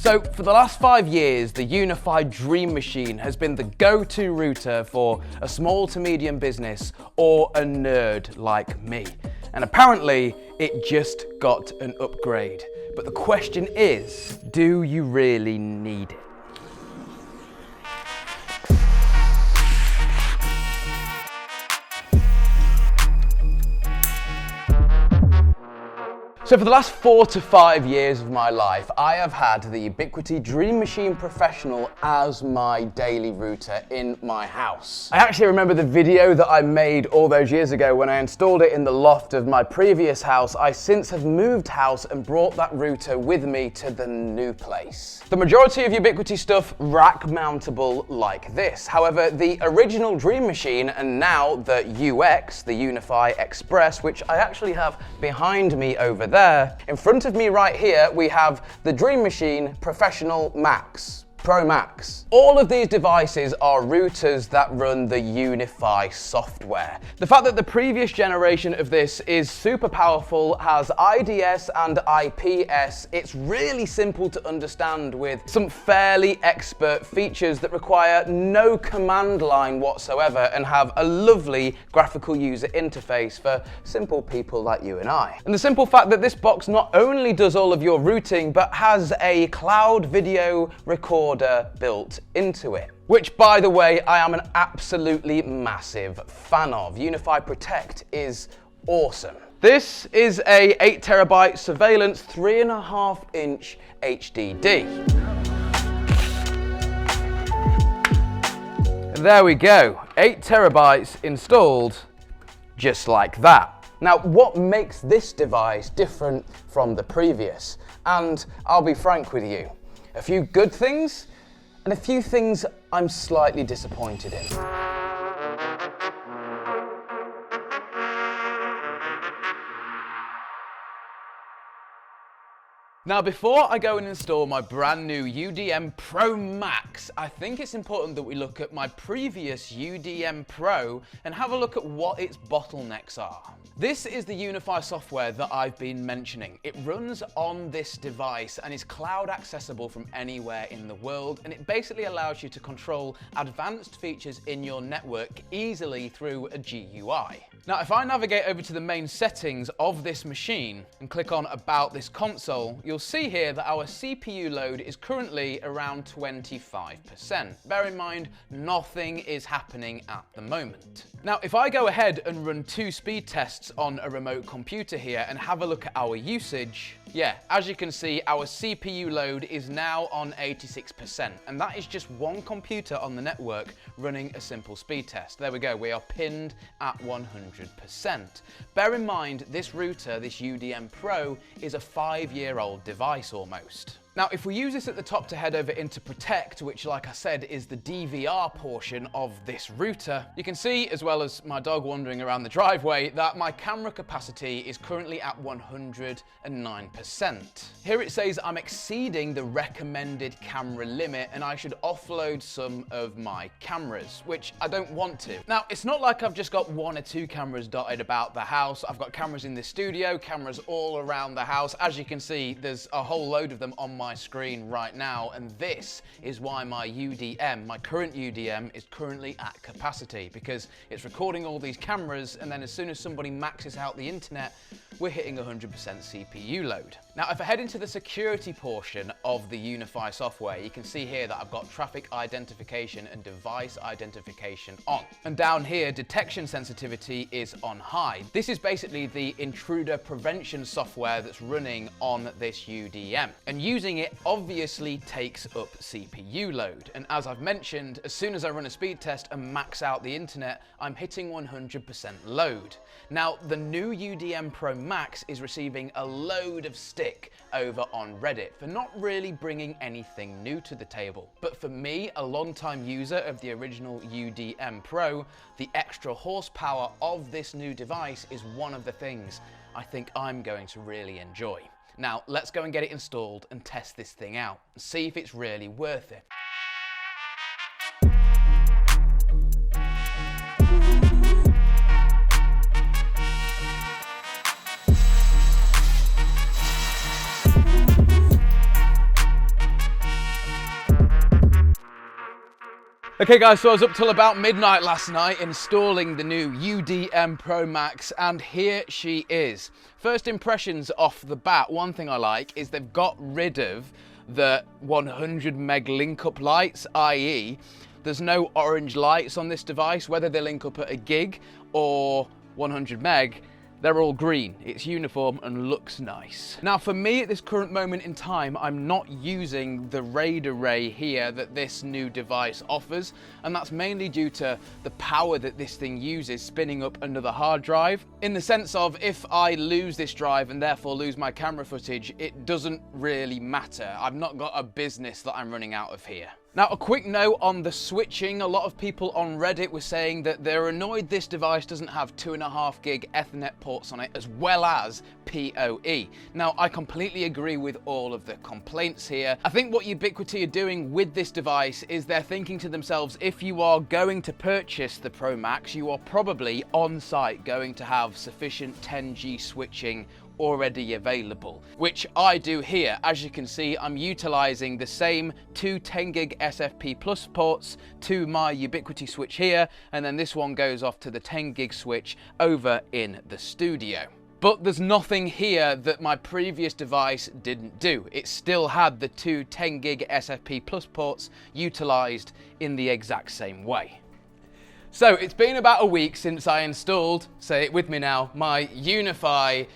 So for the last 5 years, the UniFi Dream Machine has been the go-to router for a small to medium business or a nerd like me. And apparently it just got an upgrade. But the question is, do you really need it? So for the last 4 to 5 years of my life, I have had the Ubiquiti Dream Machine Professional as my daily router in my house. I actually remember the video that I made all those years ago when I installed it in the loft of my previous house. I since have moved house and brought that router with me to the new place. The majority of Ubiquiti stuff rack mountable like this. However, the original Dream Machine and now the UX, the UniFi Express, which I actually have behind me over there, in front of me right here, we have the Dream Machine Professional Max. Pro Max. All of these devices are routers that run the UniFi software. The fact that the previous generation of this is super powerful, has IDS and IPS, it's really simple to understand with some fairly expert features that require no command line whatsoever and have a lovely graphical user interface for simple people like you and I. And the simple fact that this box not only does all of your routing, but has a cloud video recorder built into it. Which, by the way, I am an absolutely massive fan of. UniFi Protect is awesome. This is a 8TB surveillance 3.5-inch HDD. There we go, 8TB installed just like that. Now, what makes this device different from the previous? And I'll be frank with you, a few good things and a few things I'm slightly disappointed in. Now, before I go and install my brand new UDM Pro Max, I think it's important that we look at my previous UDM Pro and have a look at what its bottlenecks are. This is the UniFi software that I've been mentioning. It runs on this device and is cloud accessible from anywhere in the world, and it basically allows you to control advanced features in your network easily through a GUI. Now, if I navigate over to the main settings of this machine and click on About this console, you'll see here that our CPU load is currently around 25%. Bear in mind, nothing is happening at the moment. Now, if I go ahead and run 2 speed tests on a remote computer here and have a look at our usage, yeah, as you can see, our CPU load is now on 86%, and that is just one computer on the network running a simple speed test. There we go, we are pinned at 100%. Bear in mind, this router, this UDM Pro, is a 5-year-old device almost. Now, if we use this at the top to head over into Protect, which, like I said, is the DVR portion of this router, you can see, as well as my dog wandering around the driveway, that my camera capacity is currently at 109%. Here it says I'm exceeding the recommended camera limit and I should offload some of my cameras, which I don't want to. Now, it's not like I've just got 1 or 2 cameras dotted about the house. I've got cameras in the studio, cameras all around the house. As you can see, there's a whole load of them on my screen right now, and this is why my UDM, my current UDM, is currently at capacity, because it's recording all these cameras, and then as soon as somebody maxes out the internet, we're hitting 100% CPU load. Now, if I head into the security portion of the UniFi software, you can see here that I've got traffic identification and device identification on. And down here, detection sensitivity is on high. This is basically the intruder prevention software that's running on this UDM. And using it obviously takes up CPU load. And as I've mentioned, as soon as I run a speed test and max out the internet, I'm hitting 100% load. Now, the new UDM Pro Max is receiving a load of stick over on Reddit for not really bringing anything new to the table. But for me, a long-time user of the original UDM Pro, the extra horsepower of this new device is one of the things I think I'm going to really enjoy. Now, let's go and get it installed and test this thing out and see if it's really worth it. Okay guys, so I was up till about midnight last night installing the new UDM Pro Max, and here she is. First impressions off the bat, one thing I like is they've got rid of the 100 meg link up lights, i.e. there's no orange lights on this device, whether they link up at a gig or 100 meg. They're all green. It's uniform and looks nice. Now for me at this current moment in time, I'm not using the RAID array here that this new device offers, and that's mainly due to the power that this thing uses spinning up another hard drive. In the sense of, if I lose this drive and therefore lose my camera footage, it doesn't really matter. I've not got a business that I'm running out of here. Now, a quick note on the switching. A lot of people on Reddit were saying that they're annoyed this device doesn't have 2.5 gig Ethernet ports on it as well as PoE. Now, I completely agree with all of the complaints here. I think what Ubiquiti are doing with this device is they're thinking to themselves, if you are going to purchase the Pro Max, you are probably on site going to have sufficient 10G switching already available, which I do here. As you can see, I'm utilizing the same two 10 gig SFP Plus ports to my Ubiquiti switch here, and then this one goes off to the 10 gig switch over in the studio. But there's nothing here that my previous device didn't do. It still had the two 10 gig SFP Plus ports utilized in the exact same way. So it's been about a week since I installed, say it with me now, my UniFi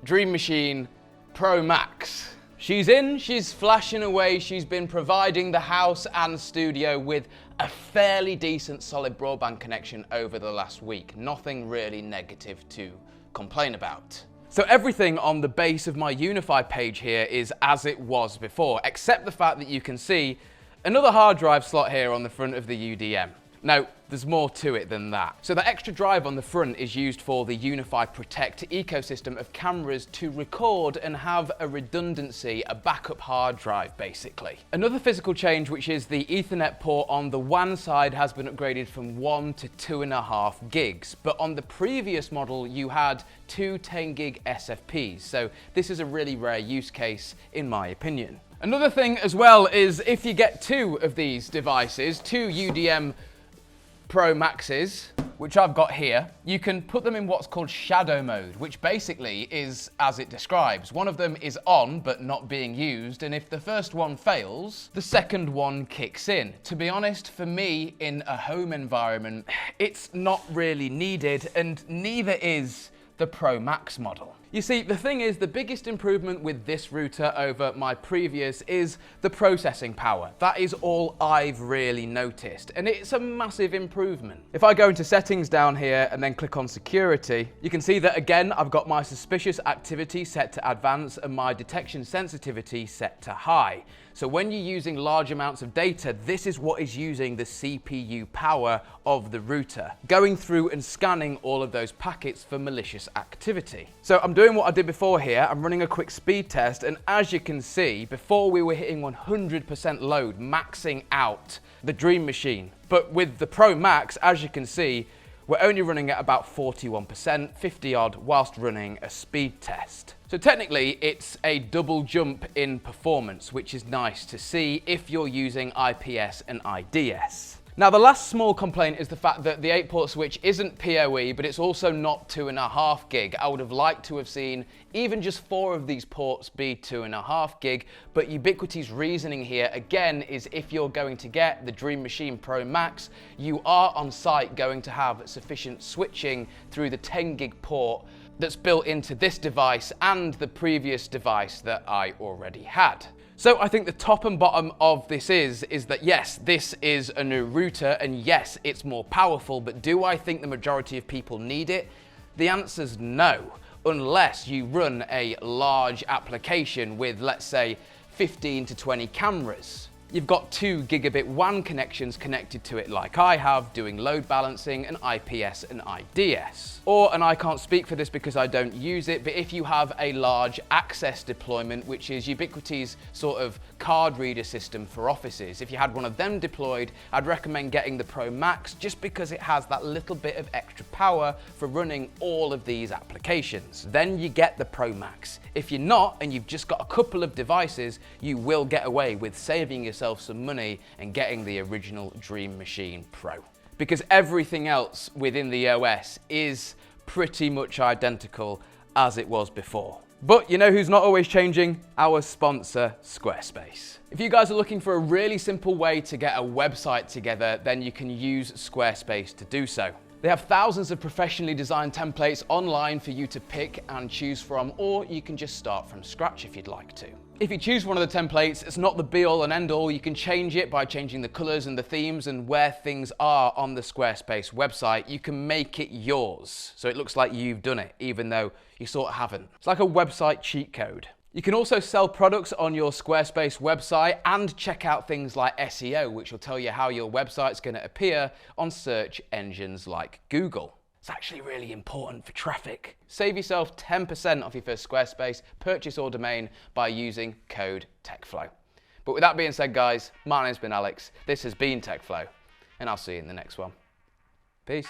Dream Machine Pro Max. She's in, she's flashing away, she's been providing the house and studio with a fairly decent solid broadband connection over the last week. Nothing really negative to complain about. So everything on the base of my UniFi page here is as it was before, except the fact that you can see another hard drive slot here on the front of the UDM. Now, there's more to it than that. So the extra drive on the front is used for the UniFi Protect ecosystem of cameras to record and have a redundancy, a backup hard drive basically. Another physical change, which is the Ethernet port on the WAN side, has been upgraded from 1 to 2.5 gigs. But on the previous model, you had two 10 gig SFPs. So this is a really rare use case in my opinion. Another thing as well is if you get two of these devices, two UDM Pro Maxes, which I've got here, you can put them in what's called shadow mode, which basically is as it describes. One of them is on but not being used, and if the first one fails, the second one kicks in. To be honest, for me, in a home environment, it's not really needed, and neither is the Pro Max model. You see, the thing is, the biggest improvement with this router over my previous is the processing power. That is all I've really noticed, and it's a massive improvement. If I go into settings down here and then click on security, you can see that again, I've got my suspicious activity set to advanced and my detection sensitivity set to high. So when you're using large amounts of data, this is what is using the CPU power of the router, going through and scanning all of those packets for malicious activity. So I'm doing what I did before here. I'm running a quick speed test, and as you can see, before we were hitting 100% load, maxing out the Dream Machine. But with the Pro Max, as you can see, we're only running at about 41%, 50 odd, whilst running a speed test. So technically, it's a double jump in performance, which is nice to see if you're using IPS and IDS. Now, the last small complaint is the fact that the 8-port switch isn't PoE, but it's also not 2.5 gig. I would have liked to have seen even just 4 of these ports be 2.5 gig, but Ubiquiti's reasoning here, again, is if you're going to get the Dream Machine Pro Max, you are on site going to have sufficient switching through the 10 gig port that's built into this device and the previous device that I already had. So I think the top and bottom of this is that yes, this is a new router, and yes, it's more powerful, but do I think the majority of people need it? The answer's no, unless you run a large application with, let's say, 15 to 20 cameras. You've got 2 gigabit WAN connections connected to it like I have, doing load balancing and IPS and IDS. Or, and I can't speak for this because I don't use it, but if you have a large access deployment, which is Ubiquiti's sort of card reader system for offices, if you had one of them deployed, I'd recommend getting the Pro Max just because it has that little bit of extra power for running all of these applications. Then you get the Pro Max. If you're not, and you've just got a couple of devices, you will get away with saving yourself yourself some money and getting the original Dream Machine Pro. Because everything else within the OS is pretty much identical as it was before. But you know who's not always changing? Our sponsor, Squarespace. If you guys are looking for a really simple way to get a website together, then you can use Squarespace to do so. They have thousands of professionally designed templates online for you to pick and choose from, or you can just start from scratch if you'd like to. If you choose one of the templates, it's not the be-all and end-all. You can change it by changing the colors and the themes and where things are on the Squarespace website. You can make it yours, so it looks like you've done it, even though you sort of haven't. It's like a website cheat code. You can also sell products on your Squarespace website and check out things like SEO, which will tell you how your website's going to appear on search engines like Google. It's actually really important for traffic. Save yourself 10% off your first Squarespace purchase or domain by using code TechFlow. But with that being said, guys, my name's been Alex, this has been TechFlow, and I'll see you in the next one. Peace.